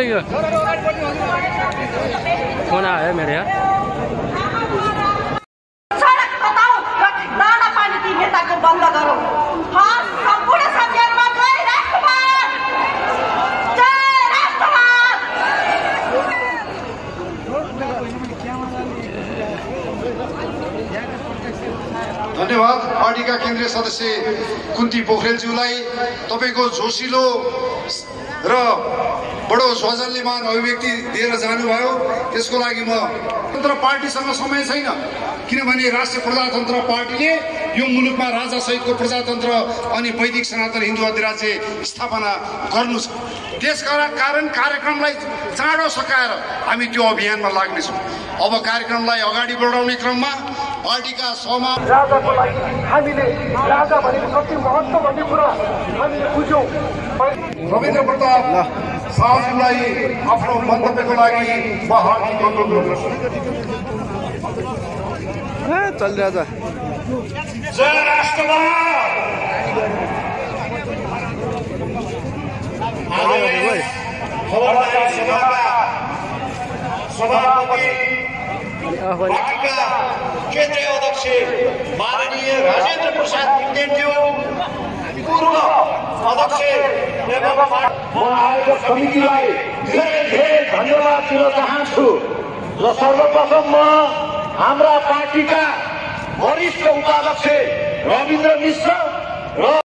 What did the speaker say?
यो फोन आयो मेरो यार सडक बताऊ नाला पानी ती नेताको बन्द गरौँ सम्पूर्ण सञ्चारमा जय राष्ट्रवाद जय राष्ट्रवाद। धन्यवाद पार्टीका केन्द्रीय सदस्य कुन्ती पोखरेलज्यूलाई तपाईको जोसिलो र बडो स्वजन्यमान अभिव्यक्ति दिएर जानुभयो त्यसको लागि म तन्त्र पार्टीसँग समय छैन किनभने राष्ट्रिय प्रजातन्त्र पार्टीले यो मुलुकमा राजा सहितको प्रजातन्त्र अनि वैदिक सनातन हिन्दू अधिराज्य स्थापना गर्नु छ। त्यसका कारण कार्यक्रमलाई चाँडो सकाएर हामी त्यो अभियानमा लाग्नेछौँ। अब कार्यक्रमलाई अगाडि बढाउने क्रममा पार्टीका समा राजाको लागि हामीले राजा भनेको कति महत्त्व भन्ने कुरा हामीले बुझ्यौँ। रविन्द्र प्रताप शाहज्यूलाई आफ्नो मन्तव्यको लागि म हार्दिक अनुरोध गर्दछु। चल राजा जय राष्ट्रवाद। खबरदारी सभाका सभापति पार्टीका केन्द्रीय अध्यक्ष माननीय राजेन्द्र प्रसाद विज्ञानज्यू, पूर्व अध्यक्ष एवं म आयोजक समितिलाई धेरै धेरै धन्यवाद दिन चाहन्छु र सर्वप्रथम म हाम्रा पार्टीका वरिष्ठ उपाध्यक्ष रविन्द्र मिश्र र